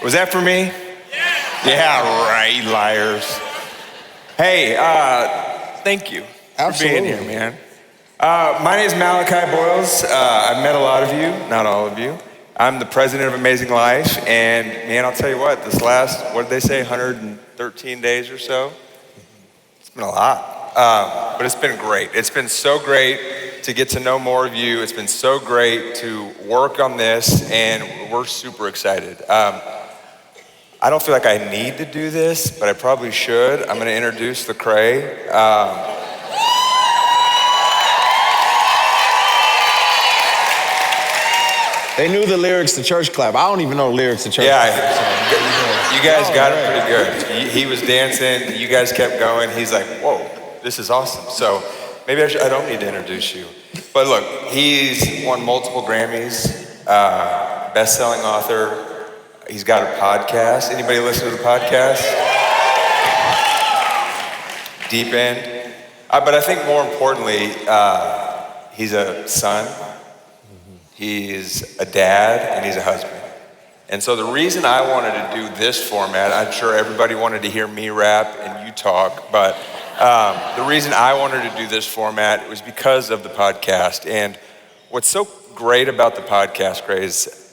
Was that for me? Yeah, right, liars. Hey, thank you for being here, man. My name is Malachi Boyuls. I've met a lot of you, not all of you. I'm the president of Amazing Life, and man, I'll tell you what, this last, what did they say, 113 days or so? It's been a lot, but it's been great. It's been so great to get to know more of you. It's been so great to work on this, and we're super excited. I don't feel like I need to do this, but I probably should. I'm gonna introduce Lecrae. They knew the lyrics to Church Clap. I don't even know the lyrics to Church Clap. Yeah, you guys got it pretty good. He was dancing, you guys kept going. He's like, whoa, this is awesome. So maybe I don't need to introduce you. But look, he's won multiple Grammys, best-selling author. He's got a podcast. Anybody listen to the podcast? Deep End. But I think more importantly, he's a son, he's a dad, and he's a husband. And so the reason I wanted to do this format, I'm sure everybody wanted to hear me rap and you talk, but the reason I wanted to do this format was because of the podcast. And what's so great about the podcast, Lecrae, is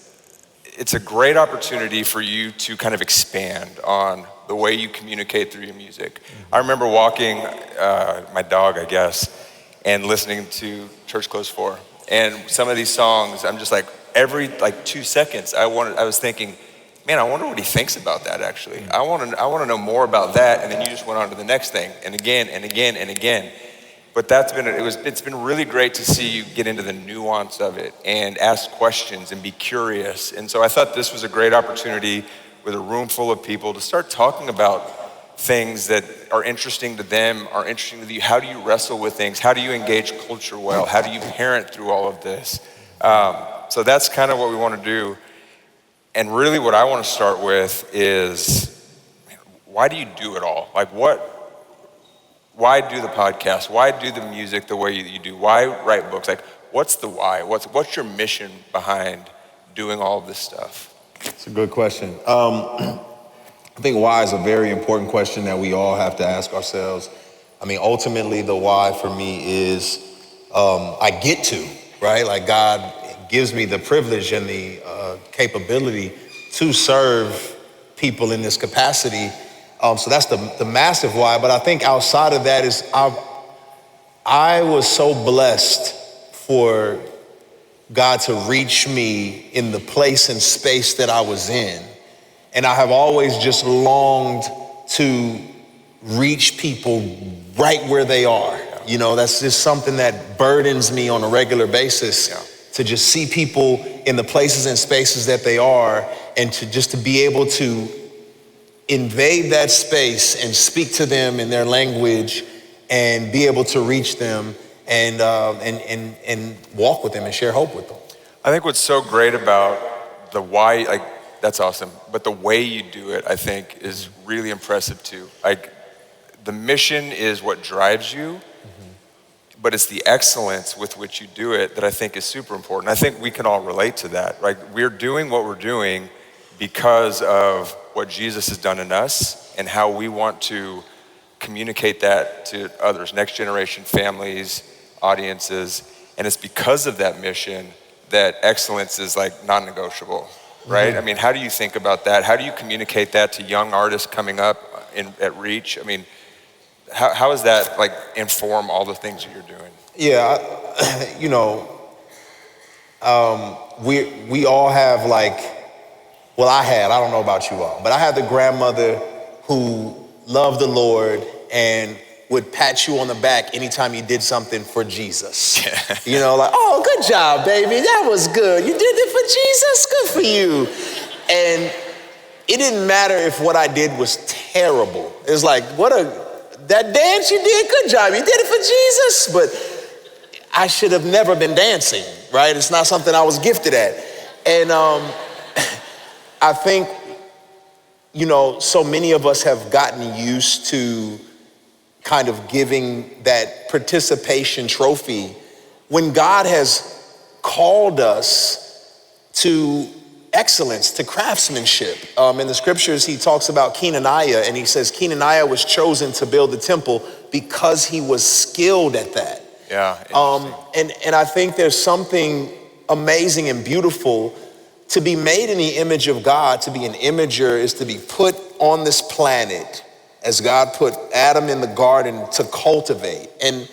it's a great opportunity for you to kind of expand on the way you communicate through your music. I remember walking my dog, I guess, and listening to Church Close 4. And some of these songs, I'm just like, every 2 seconds, I was thinking, man, I wonder what he thinks about that actually. I want to know more about that. And then you just went on to the next thing, and again, and again, and again. But it's been really great to see you get into the nuance of it and ask questions and be curious. And so I thought this was a great opportunity with a room full of people to start talking about things that are interesting to them, are interesting to you. How do you wrestle with things? How do you engage culture well? How do you parent through all of this? So that's kind of what we want to do. And really what I want to start with is, why do you do it all? Why do the podcast? Why do the music the way you do? Why write books? What's the why? What's your mission behind doing all of this stuff? It's a good question. I think why is a very important question that we all have to ask ourselves. I mean, ultimately the why for me is I get to, right? Like God gives me the privilege and the capability to serve people in this capacity. So that's the massive why. But I think outside of that is I was so blessed for God to reach me in the place and space that I was in. And I have always just longed to reach people right where they are. You know, that's just something that burdens me on a regular basis, to just see people in the places and spaces that they are, and to be able to invade that space and speak to them in their language and be able to reach them and walk with them and share hope with them. I think what's so great about the why, that's awesome, but the way you do it, I think, is really impressive too. The mission is what drives you, but it's the excellence with which you do it that I think is super important. I think we can all relate to that. We're doing what we're doing because of what Jesus has done in us and how we want to communicate that to others, next generation, families, audiences. And it's because of that mission that excellence is non-negotiable, right? I mean, how do you think about that? How do you communicate that to young artists coming up at Reach? I mean, how does that inform all the things that you're doing? Yeah, we all have I don't know about you all, but I had the grandmother who loved the Lord and would pat you on the back anytime you did something for Jesus. Oh, good job, baby. That was good. You did it for Jesus. Good for you. And it didn't matter if what I did was terrible. It was that dance you did, good job. You did it for Jesus. But I should have never been dancing, right? It's not something I was gifted at. And I think, so many of us have gotten used to kind of giving that participation trophy when God has called us to excellence, to craftsmanship. In the scriptures, he talks about Kenaniah, and he says Kenaniah was chosen to build the temple because he was skilled at that. Yeah. And I think there's something amazing and beautiful to be made in the image of God. To be an imager is to be put on this planet as God put Adam in the garden to cultivate, and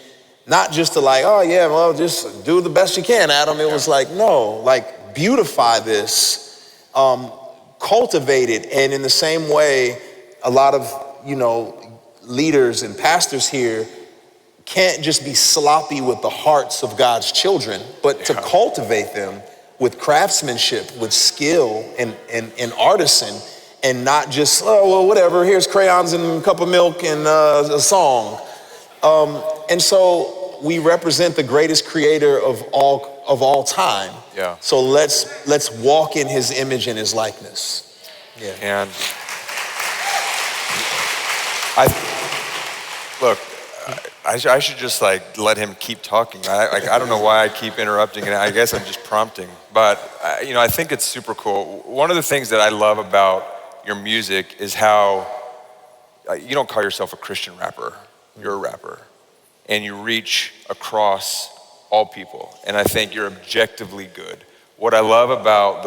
not just to like, oh yeah, well, just do the best you can, Adam. It was like, no, like beautify this, cultivate it. And in the same way, a lot of, leaders and pastors here can't just be sloppy with the hearts of God's children, but to cultivate them with craftsmanship, with skill and artisan, and not just, oh, well, whatever, here's crayons and a cup of milk and a song. And so we represent the greatest creator of all time. Yeah. So let's walk in his image and his likeness. Yeah. And I should just like let him keep talking. I don't know why I keep interrupting, and I guess I'm just prompting. But I think it's super cool. One of the things that I love about your music is how you don't call yourself a Christian rapper. You're a rapper, and you reach across all people. And I think you're objectively good. What I love about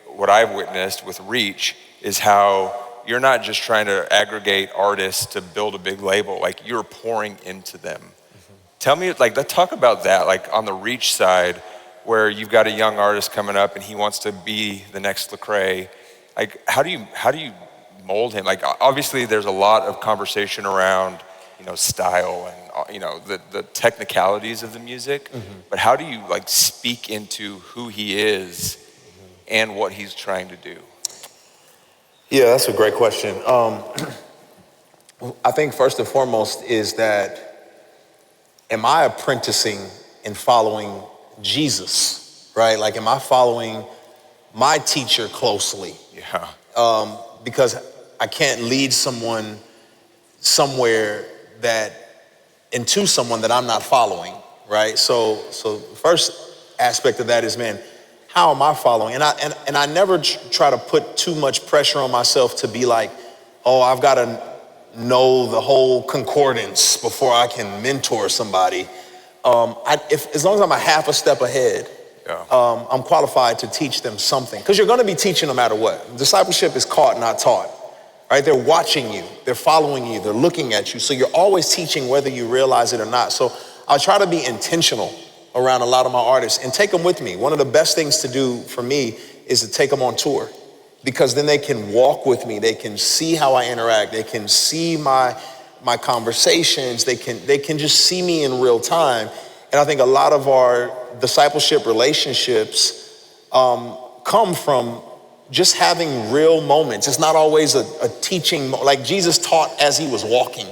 what I've witnessed with Reach is how you're not just trying to aggregate artists to build a big label, like you're pouring into them. Tell me, let's talk about that, like on the Reach side, where you've got a young artist coming up and he wants to be the next Lecrae. Like, how do you mold him? Like, obviously there's a lot of conversation around, style and, the technicalities of the music, but how do you speak into who he is and what he's trying to do? Yeah, that's a great question. I think first and foremost is that, am I apprenticing and following Jesus, right? Like, am I following my teacher closely? Yeah. Because I can't lead someone somewhere into someone that I'm not following, right? So first aspect of that is, man, how am I following? And I never try to put too much pressure on myself to be like, oh, I've got to know the whole concordance before I can mentor somebody. As long as I'm a half a step ahead, I'm qualified to teach them something. Because you're going to be teaching no matter what. Discipleship is caught, not taught. Right? They're watching you, they're following you, they're looking at you. So you're always teaching whether you realize it or not. So I try to be intentional around a lot of my artists and take them with me. One of the best things to do for me is to take them on tour, because then they can walk with me. They can see how I interact. They can see my conversations. They can just see me in real time. And I think a lot of our discipleship relationships come from just having real moments. It's not always a teaching, like Jesus taught as he was walking,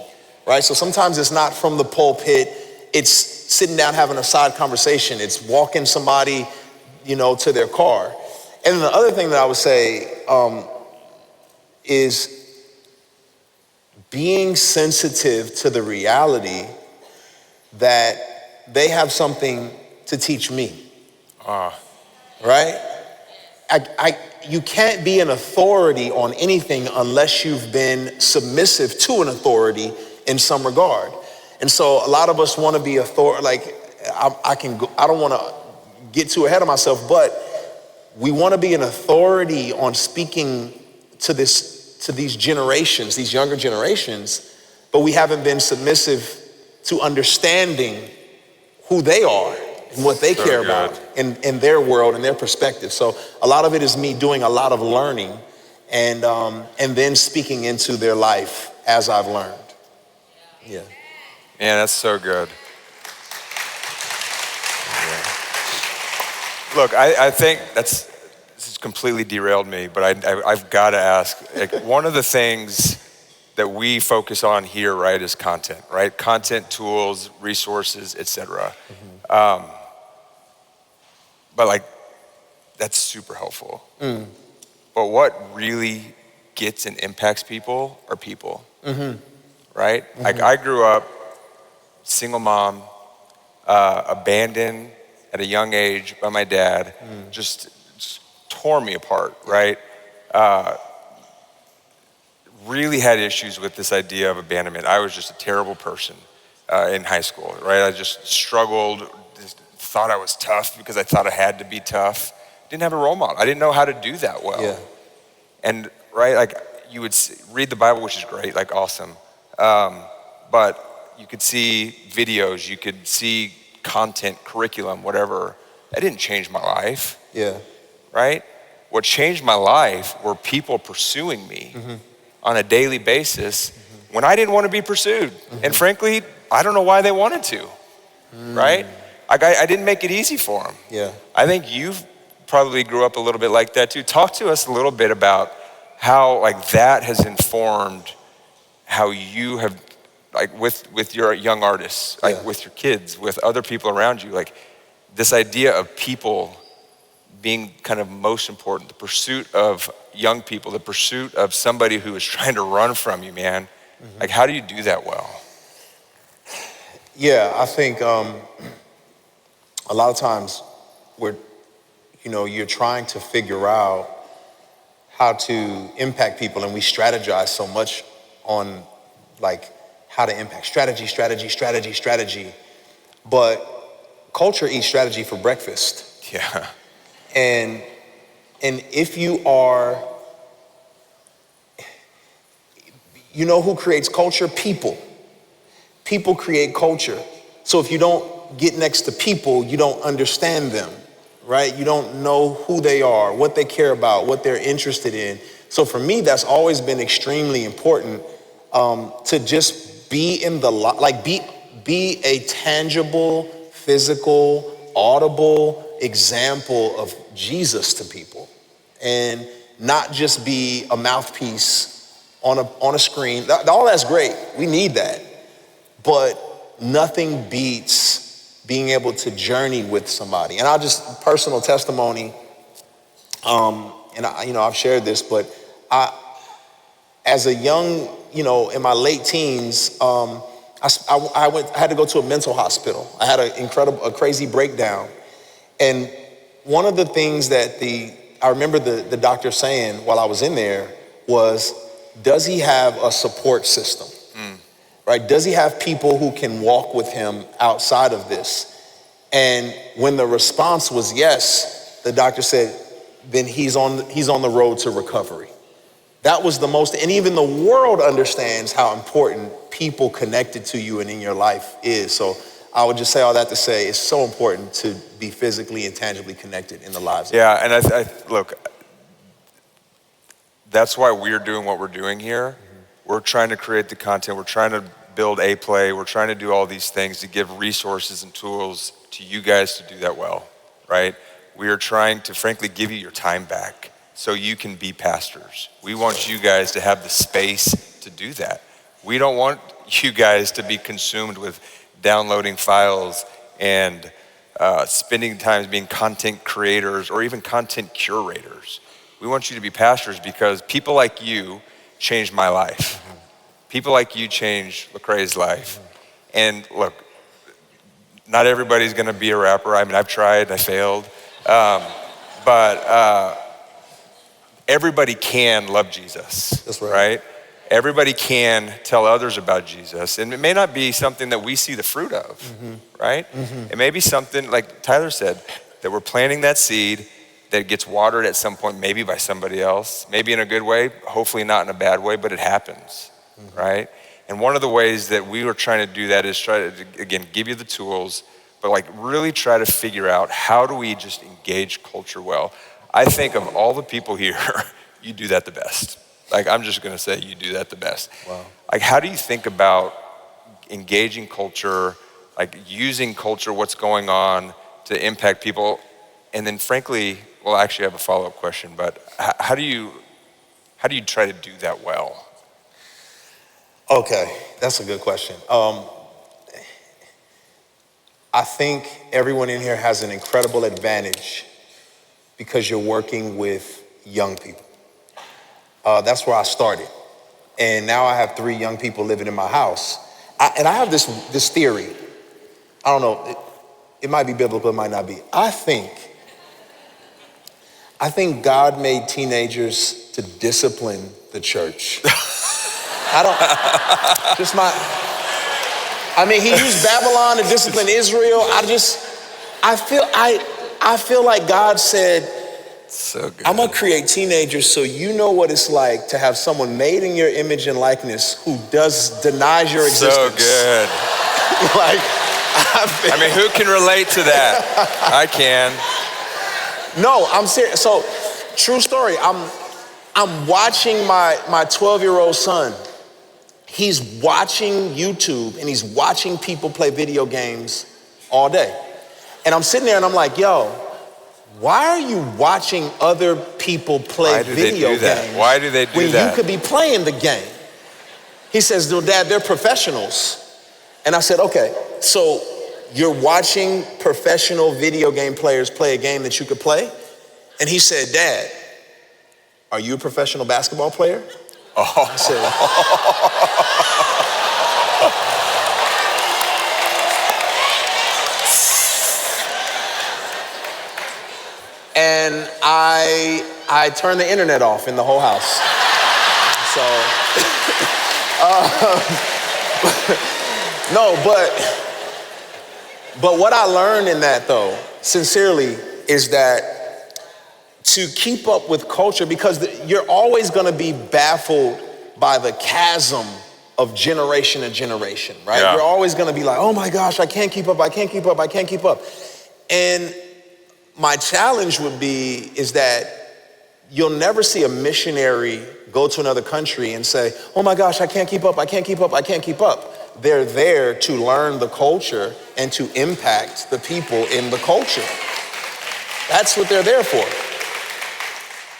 right? So sometimes it's not from the pulpit. It's sitting down having a side conversation. It's walking somebody, to their car. And the other thing that I would say is being sensitive to the reality that they have something to teach me. Right? You can't be an authority on anything unless you've been submissive to an authority in some regard. And so a lot of us want to be I don't want to get too ahead of myself, but we want to be an authority on speaking to these generations, these younger generations, but we haven't been submissive to understanding who they are and what they care about in their world and their perspective. So a lot of it is me doing a lot of learning and then speaking into their life as I've learned. Yeah. Man, that's so good. Yeah. Look, I think this has completely derailed me, but I've got to ask. One of the things that we focus on here, right, is content, right? Content, tools, resources, etc. But that's super helpful. But what really gets and impacts people are people, right? Like, I grew up single mom, abandoned at a young age by my dad, just tore me apart, right? Really had issues with this idea of abandonment. I was just a terrible person in high school, right? I just struggled, just thought I was tough because I thought I had to be tough. Didn't have a role model. I didn't know how to do that well. Yeah. And right, like you would read the Bible, which is great, like awesome. But you could see videos, you could see content, curriculum, whatever. That didn't change my life. Yeah. Right? What changed my life were people pursuing me on a daily basis when I didn't want to be pursued. And frankly, I don't know why they wanted to, right? I didn't make it easy for them. Yeah. I think you've probably grew up a little bit like that too. Talk to us a little bit about how like that has informed how you have, like with your young artists, like with your kids, with other people around you, like this idea of people being kind of most important, the pursuit of young people, the pursuit of somebody who is trying to run from you, man. Like, how do you do that well? Yeah, I think a lot of times you're trying to figure out how to impact people, and we strategize so much on like how to impact strategy. But culture eats strategy for breakfast. Yeah. And if you are, you know who creates culture? People. People create culture. So if you don't get next to people, you don't understand them, right? You don't know who they are, what they care about, what they're interested in. So for me, that's always been extremely important to just be in the, be a tangible, physical, audible example of Jesus to people, and not just be a mouthpiece on a screen. All that's great. We need that. But nothing beats being able to journey with somebody. And I'll just, personal testimony, and I've shared this, but as a young, in my late teens, I had to go to a mental hospital. I had a crazy breakdown. And one of the things that I remember the doctor saying while I was in there was, does he have a support system? Right? Does he have people who can walk with him outside of this? And when the response was yes, the doctor said, then he's on the road to recovery. That was the most, and even the world understands how important people connected to you and in your life is. So I would just say all that to say it's so important to be physically and tangibly connected in the lives of Yeah, and I look, that's why we're doing what we're doing here. We're trying to create the content. We're trying to build a play. We're trying to do all these things to give resources and tools to you guys to do that well, right? We are trying to, frankly, give you your time back so you can be pastors. We want you guys to have the space to do that. We don't want you guys to be consumed with downloading files and spending time being content creators or even content curators. We want you to be pastors because people like you changed my life. People like you changed Lecrae's life. And look, not everybody's gonna be a rapper. I mean, I've tried, I failed. But everybody can love Jesus. That's right. Everybody can tell others about Jesus. And it may not be something that we see the fruit of, right? It may be something, like Tyler said, that we're planting that seed that gets watered at some point, maybe by somebody else, maybe in a good way, hopefully not in a bad way, but it happens, right? And one of the ways that we were trying to do that is try to, again, give you the tools, but like really try to figure out how do we just engage culture well. I think of all the people here, you do that the best. Like, I'm just gonna say you do that the best. Wow. Like, how do you think about engaging culture, like using culture, what's going on to impact people? And then frankly, well, actually I have a follow-up question, but how do you try to do that well? Okay, that's a good question. I think everyone in here has an incredible advantage because you're working with young people. That's where I started. And now I have 3 young people living in my house. And I have this theory. I don't know, it might be biblical, it might not be. I think I think God made teenagers to discipline the church. He used Babylon to discipline Israel. I feel like God said, So good. I'm gonna create teenagers so you know what it's like to have someone made in your image and likeness who denies your existence. So good. Who can relate to that? I can. No, I'm serious. So, true story. I'm watching my 12-year-old son. He's watching YouTube and he's watching people play video games all day. And I'm sitting there and I'm like, yo, why are you watching other people play video games? Why do they do when that? you could be playing the game? He says, no, Dad, they're professionals. And I said, okay, so you're watching professional video game players play a game that you could play? And he said, Dad, are you a professional basketball player? Oh. I said, and I turned the internet off in the whole house. So, no, but what I learned in that though, sincerely, is that to keep up with culture, because you're always gonna be baffled by the chasm of generation to generation, right? Yeah. You're always gonna be like, oh my gosh, I can't keep up. And my challenge would be is that you'll never see a missionary go to another country and say, oh my gosh, I can't keep up. They're there to learn the culture and to impact the people in the culture. That's what they're there for.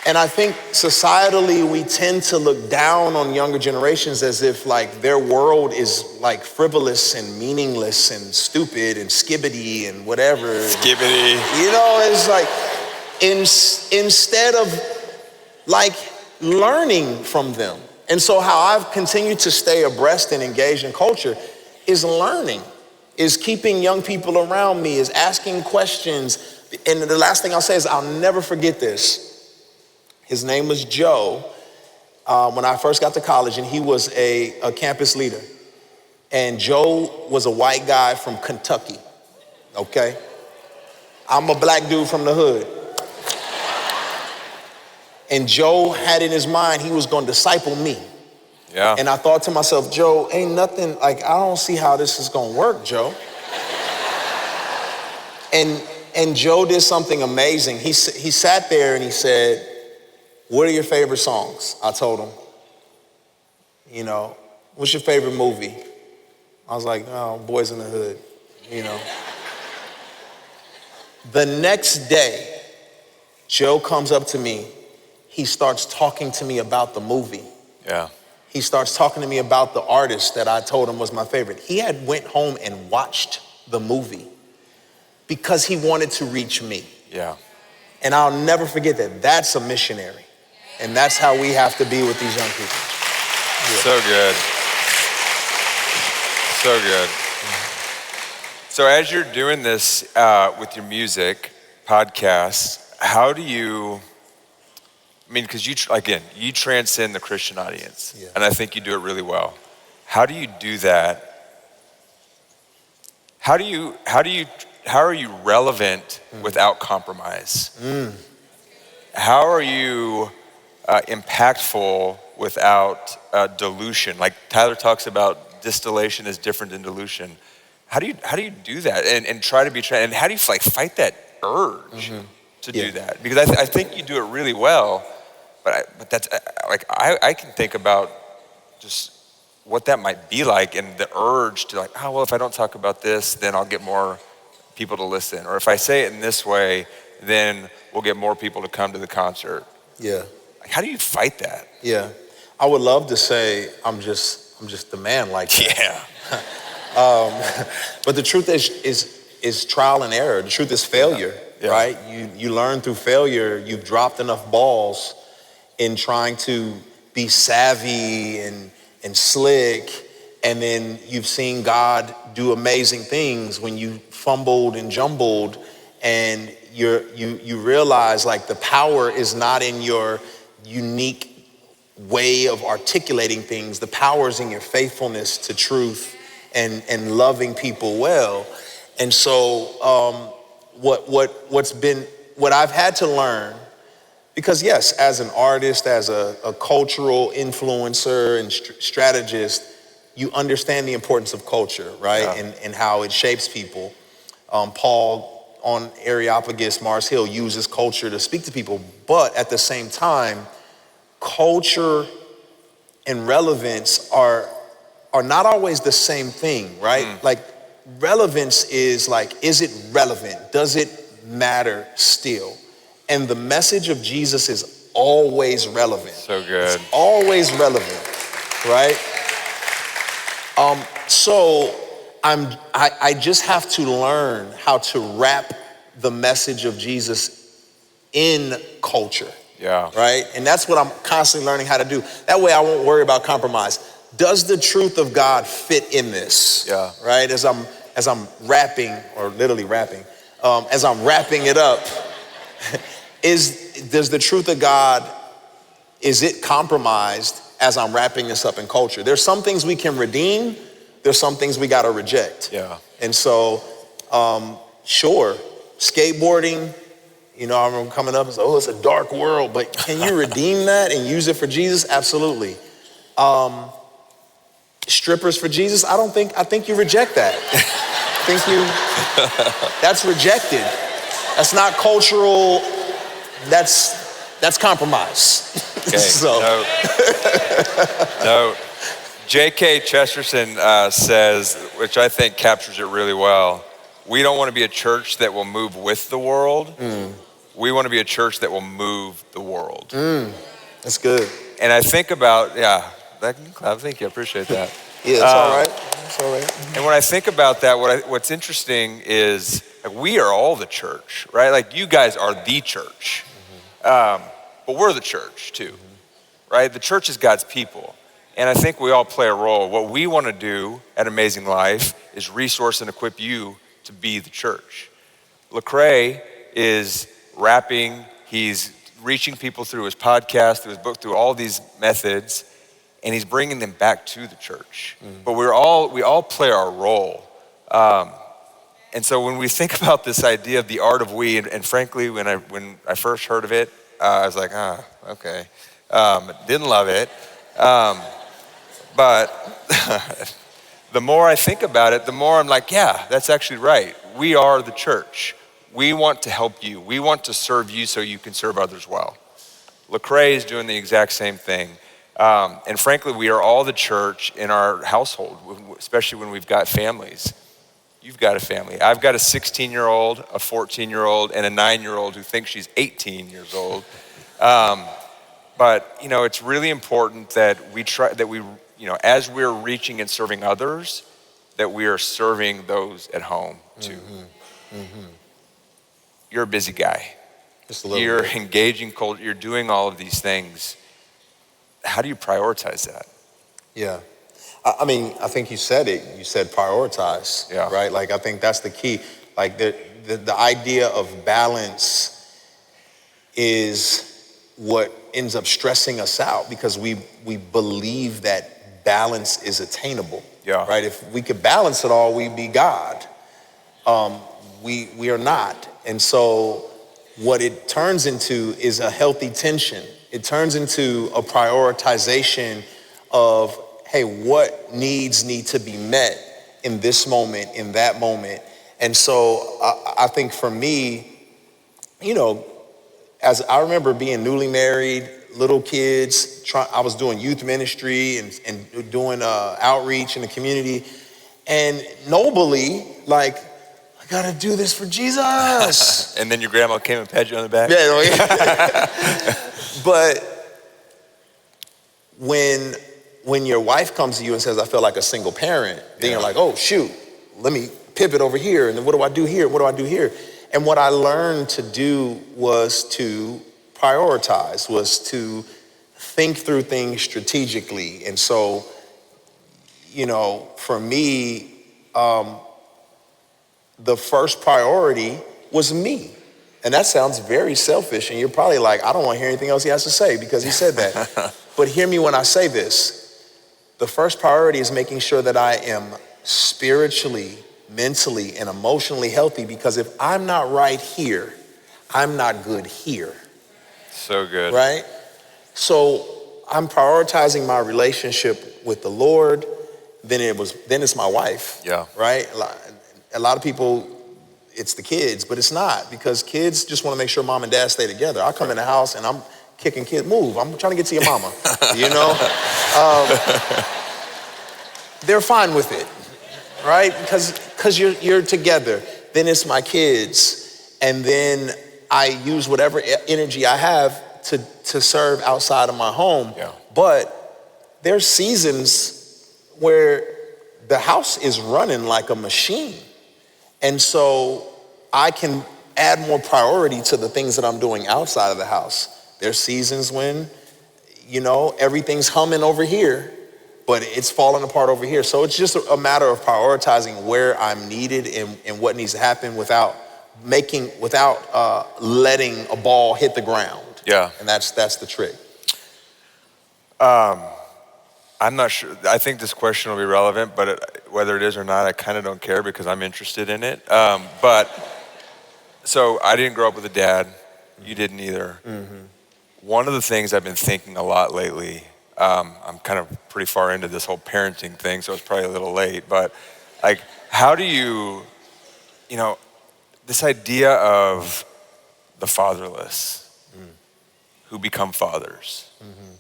And I think societally, we tend to look down on younger generations as if like their world is like frivolous and meaningless and stupid and skibbity and whatever. Skibbity. You know, it's like instead of like learning from them. And so how I've continued to stay abreast and engaged in culture is learning, is keeping young people around me, is asking questions. And the last thing I'll say is I'll never forget this. His name was Joe when I first got to college, and he was a campus leader. And Joe was a white guy from Kentucky, okay? I'm a black dude from the hood. And Joe had in his mind he was gonna disciple me. Yeah. And I thought to myself, Joe, ain't nothing, like I don't see how this is gonna work, Joe. And Joe did something amazing. He sat there and he said, what are your favorite songs? I told him, you know, what's your favorite movie? I was like, oh, Boys in the Hood, you know. The next day, Joe comes up to me. He starts talking to me about the movie. Yeah. He starts talking to me about the artist that I told him was my favorite. He had went home and watched the movie because he wanted to reach me. Yeah. And I'll never forget that. That's a missionary. And that's how we have to be with these young people. Yeah. So good. So good. So as you're doing this with your music podcast, how do you, because you transcend the Christian audience, Yeah. and I think you do it really well. How do you do that? How are you relevant without compromise? How are you impactful without dilution? Like Tyler talks about, distillation is different than dilution. How do you do that and try to be and how do you fight that urge to do that? Because I think you do it really well, but that's I can think about just what that might be like, and the urge to if I don't talk about this, then I'll get more people to listen, or if I say it in this way, then we'll get more people to come to the concert. Yeah. How do you fight that? Yeah. I would love to say I'm just the man like that. Yeah. But the truth is trial and error. The truth is failure, right? You learn through failure. You've dropped enough balls in trying to be savvy and slick, and then you've seen God do amazing things when you fumbled and jumbled, and you realize like the power is not in your unique way of articulating things. The power is in your faithfulness to truth and loving people well. And so what I've had to learn, because yes, as an artist, as a cultural influencer and strategist, you understand the importance of culture, right? Yeah. And how it shapes people. Paul on Areopagus, Mars Hill, uses culture to speak to people, but at the same time, culture and relevance are not always the same thing, right? Like relevance is like, is it relevant? Does it matter still? And the message of Jesus is always relevant. So good. It's always relevant, right? So I just have to learn how to wrap the message of Jesus in culture. Yeah. Right? And that's what I'm constantly learning how to do. That way I won't worry about compromise. Does the truth of God fit in this? Yeah. Right? As I'm rapping, or literally rapping, as I'm wrapping it up, does the truth of God, is it compromised as I'm wrapping this up in culture? There's some things we can redeem, there's some things we gotta reject. Yeah. And so, sure, skateboarding, you know, I remember coming up and saying, oh, it's a dark world, but can you redeem that and use it for Jesus? Absolutely. Strippers for Jesus? I think you reject that. That's rejected. That's not cultural, that's compromise. Okay. So. No. J.K. Chesterton says, which I think captures it really well, we don't want to be a church that will move with the world. We want to be a church that will move the world. That's good. And I think about, thank you, I appreciate that. Yeah, it's all right. It's all right. And when I think about that, what's interesting is like, we are all the church, right? Like you guys are the church, but we're the church too, right? The church is God's people. And I think we all play a role. What we want to do at Amazing Life is resource and equip you to be the church. Lecrae is rapping, he's reaching people through his podcast, through his book, through all these methods, and he's bringing them back to the church. But we all play our role. And so when we think about this idea of the art of we, and frankly, when I first heard of it, I was like, okay. Didn't love it. But the more I think about it, the more I'm like, yeah, that's actually right. We are the church. We want to help you. We want to serve you so you can serve others well. Lecrae is doing the exact same thing. And frankly, we are all the church in our household, especially when we've got families. You've got a family. I've got a 16-year-old, a 14-year-old, and a 9-year-old who thinks she's 18 years old. But, you know, it's really important that as we're reaching and serving others, that we are serving those at home too. You're a busy guy. Just a little You're bit. engaging culture. You're doing all of these things. How do you prioritize that? Yeah. I mean, I think you said it. You said prioritize, right? Like, I think that's the key. Like, the idea of balance is what ends up stressing us out because we believe that balance is attainable, right? If we could balance it all, we'd be God. We are not. And so what it turns into is a healthy tension. It turns into a prioritization of, hey, what needs need to be met in this moment, in that moment. And so I think for me, you know, as I remember being newly married, little kids, I was doing youth ministry and doing outreach in the community. And nobly, like, I gotta do this for Jesus. And then your grandma came and patted you on the back? Yeah. But when your wife comes to you and says, I feel like a single parent, then you're like, oh, shoot, let me pivot over here. And then what do I do here? What do I do here? And what I learned to do was to prioritize, was to think through things strategically. And so, you know, for me, the first priority was me. And that sounds very selfish, and you're probably like, I don't want to hear anything else he has to say because he said that. But hear me when I say this. The first priority is making sure that I am spiritually, mentally, and emotionally healthy, because if I'm not right here, I'm not good here. So good. Right? So I'm prioritizing my relationship with the Lord. Then it's my wife. Yeah. Right? A lot of people, it's the kids, but it's not, because kids just want to make sure mom and dad stay together. I come in the house and I'm kicking kids, move. I'm trying to get to your mama. You know? They're fine with it, right? Because you're together. Then it's my kids, and then I use whatever energy I have to serve outside of my home. Yeah. But there's seasons where the house is running like a machine. And so I can add more priority to the things that I'm doing outside of the house. There's seasons when, everything's humming over here, but it's falling apart over here. So it's just a matter of prioritizing where I'm needed and what needs to happen without letting a ball hit the ground. Yeah. And that's the trick. I'm not sure. I think this question will be relevant, but whether it is or not, I kind of don't care because I'm interested in it. So I didn't grow up with a dad. You didn't either. Mm-hmm. One of the things I've been thinking a lot lately, I'm kind of pretty far into this whole parenting thing, so it's probably a little late, but like, how do you, this idea of the fatherless who become fathers. Mm-hmm.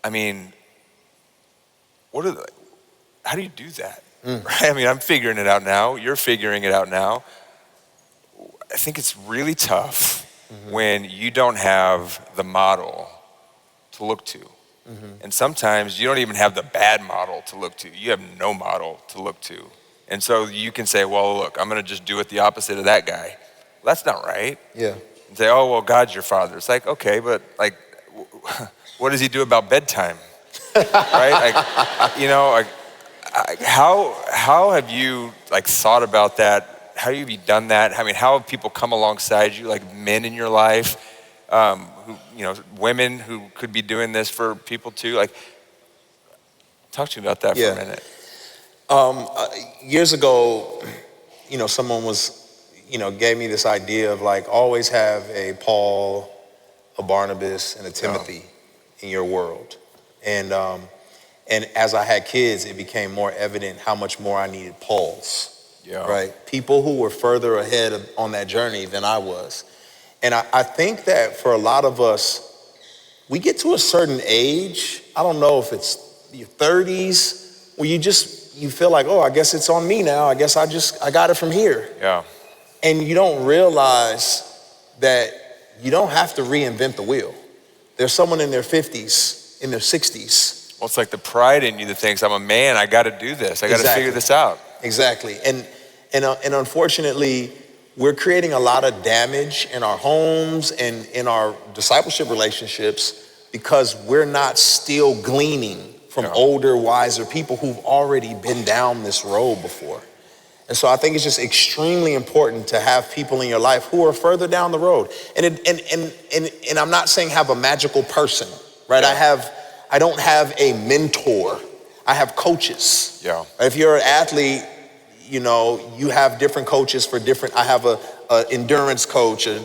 I mean, how do you do that? Right? I mean, I'm figuring it out now. You're figuring it out now. I think it's really tough when you don't have the model to look to. Mm-hmm. And sometimes you don't even have the bad model to look to. You have no model to look to. And so you can say, well, look, I'm going to just do it the opposite of that guy. Well, that's not right. Yeah. And say, oh, well, God's your father. It's like, okay, but like, what does he do about bedtime? Right? How have you thought about that? How have you done that? I mean, how have people come alongside you, like men in your life, women who could be doing this for people too? Like, talk to me about that for a minute. Years ago, someone gave me this idea of always have a Paul, a Barnabas, and a Timothy in your world. And as I had kids, it became more evident how much more I needed Pauls. Yeah. Right? People who were further ahead on that journey than I was. And I think that for a lot of us, we get to a certain age, I don't know if it's your 30s, where you feel like, oh, I guess it's on me now. I guess I got it from here. Yeah. And you don't realize that you don't have to reinvent the wheel. There's someone in their 50s, in their 60s. Well, it's like the pride in you that thinks, I'm a man, I got to do this. I got to figure this out. Exactly. And unfortunately, we're creating a lot of damage in our homes and in our discipleship relationships because we're not still gleaning from older, wiser people who've already been down this road before. And so I think it's just extremely important to have people in your life who are further down the road. And I'm not saying have a magical person, right? Yeah. I don't have a mentor. I have coaches. Yeah. If you're an athlete, you have different coaches for different. I have a endurance coach, an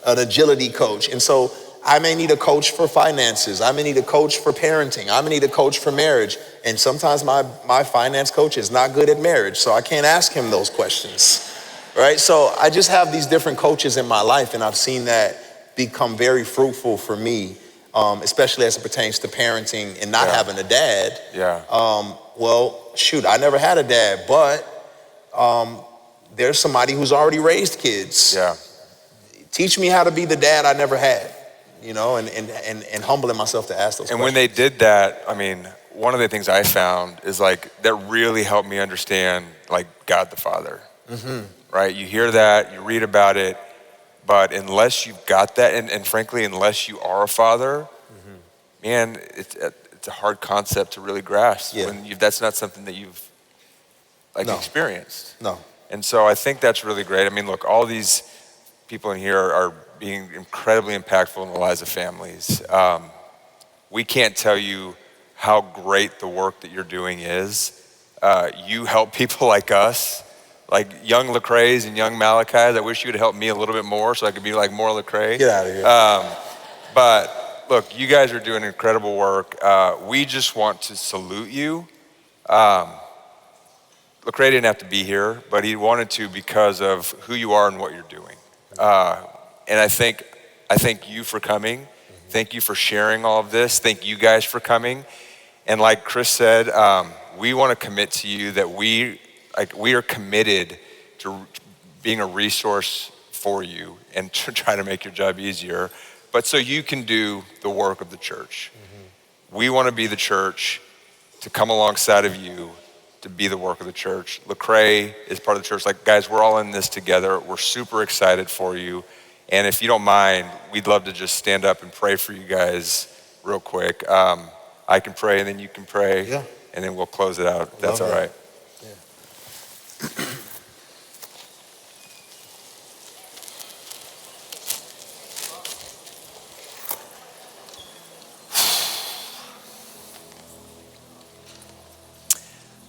agility coach, and so I may need a coach for finances. I may need a coach for parenting. I may need a coach for marriage. And sometimes my finance coach is not good at marriage, so I can't ask him those questions, right? So I just have these different coaches in my life, and I've seen that become very fruitful for me, especially as it pertains to parenting and not having a dad. Yeah. I never had a dad, but there's somebody who's already raised kids. Yeah. Teach me how to be the dad I never had. And humbling myself to ask those questions. And when they did that, I mean, one of the things I found is that really helped me understand God the Father, right? You hear that, you read about it, but unless you've got that, and frankly, unless you are a father, man, it's a hard concept to really grasp when that's not something that you've experienced. No. And so I think that's really great. I mean, look, all these people in here are being incredibly impactful in the lives of families. We can't tell you how great the work that you're doing is. You help people like us, like young Lecrae's and young Malachi's. I wish you'd help me a little bit more so I could be like more Lecrae. Get out of here. But look, you guys are doing incredible work. We just want to salute you. Lecrae didn't have to be here, but he wanted to because of who you are and what you're doing. And I thank you for coming. Thank you for sharing all of this. Thank you guys for coming. And like Chris said, we want to commit to you that we are committed to being a resource for you and to try to make your job easier, but so you can do the work of the church. We want to be the church to come alongside of you to be the work of the church. Lecrae is part of the church. Like, guys, we're all in this together. We're super excited for you. And if you don't mind, we'd love to just stand up and pray for you guys real quick. I can pray and then you can pray. Yeah. And then we'll close it out. That's all right. Yeah.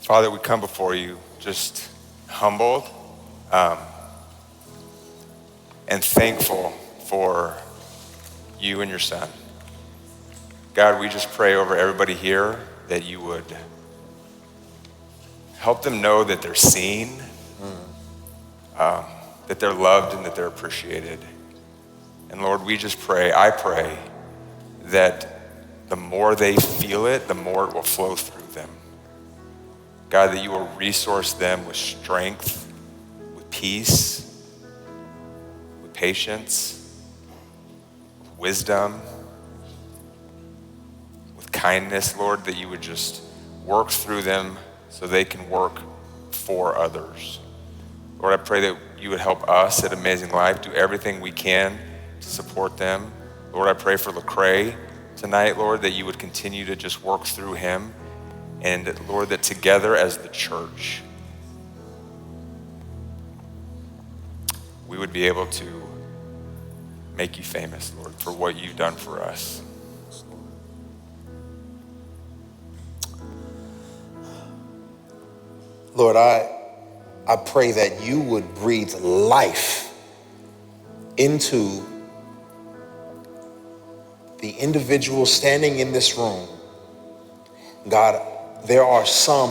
Father, we come before you just humbled and thankful for you and your son. God, we just pray over everybody here that you would help them know that they're seen, that they're loved and that they're appreciated. And Lord, I pray that the more they feel it, the more it will flow through them. God, that you will resource them with strength, with peace, with patience, with wisdom, with kindness, Lord, that you would just work through them so they can work for others. Lord, I pray that you would help us at Amazing Life do everything we can to support them. Lord, I pray for Lecrae tonight, Lord, that you would continue to just work through him. And Lord, that together as the church, we would be able to make you famous, Lord, for what you've done for us. Lord, I pray that you would breathe life into the individual standing in this room. God, there are some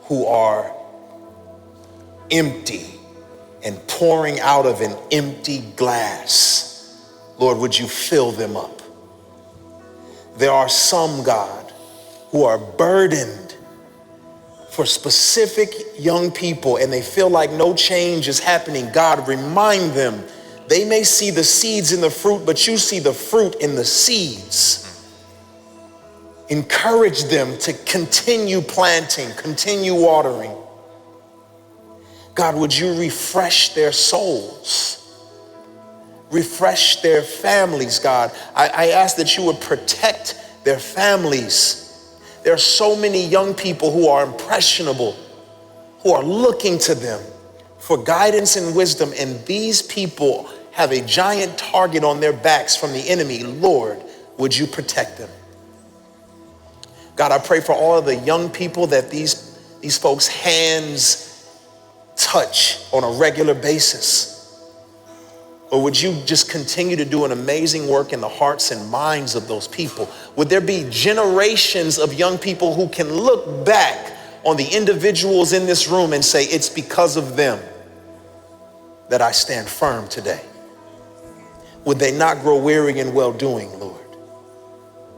who are empty and pouring out of an empty glass. Lord, would you fill them up? There are some, God, who are burdened for specific young people and they feel like no change is happening. God, remind them. They may see the seeds in the fruit, but you see the fruit in the seeds. Encourage them to continue planting, continue watering. God, would you refresh their souls? Refresh their families, God. I ask that you would protect their families. There are so many young people who are impressionable, who are looking to them for guidance and wisdom, and these people have a giant target on their backs from the enemy. Lord, would you protect them? God, I pray for all of the young people that these folks' hands touch on a regular basis. Or would you just continue to do an amazing work in the hearts and minds of those people? Would there be generations of young people who can look back on the individuals in this room and say, it's because of them that I stand firm today? Would they not grow weary in well-doing, Lord?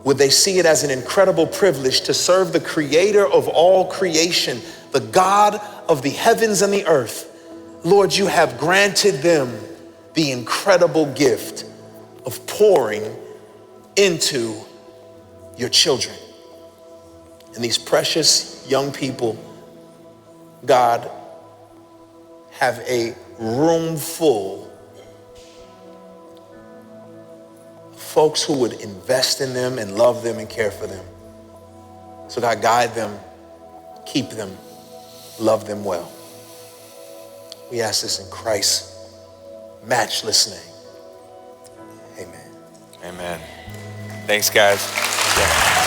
Would they see it as an incredible privilege to serve the creator of all creation, the God of the heavens and the earth? Lord, you have granted them the incredible gift of pouring into your children. And these precious young people, God, have a room full folks who would invest in them and love them and care for them. So God, guide them, keep them, love them well. We ask this in Christ's matchless name. Amen. Amen. Thanks, guys. Yeah.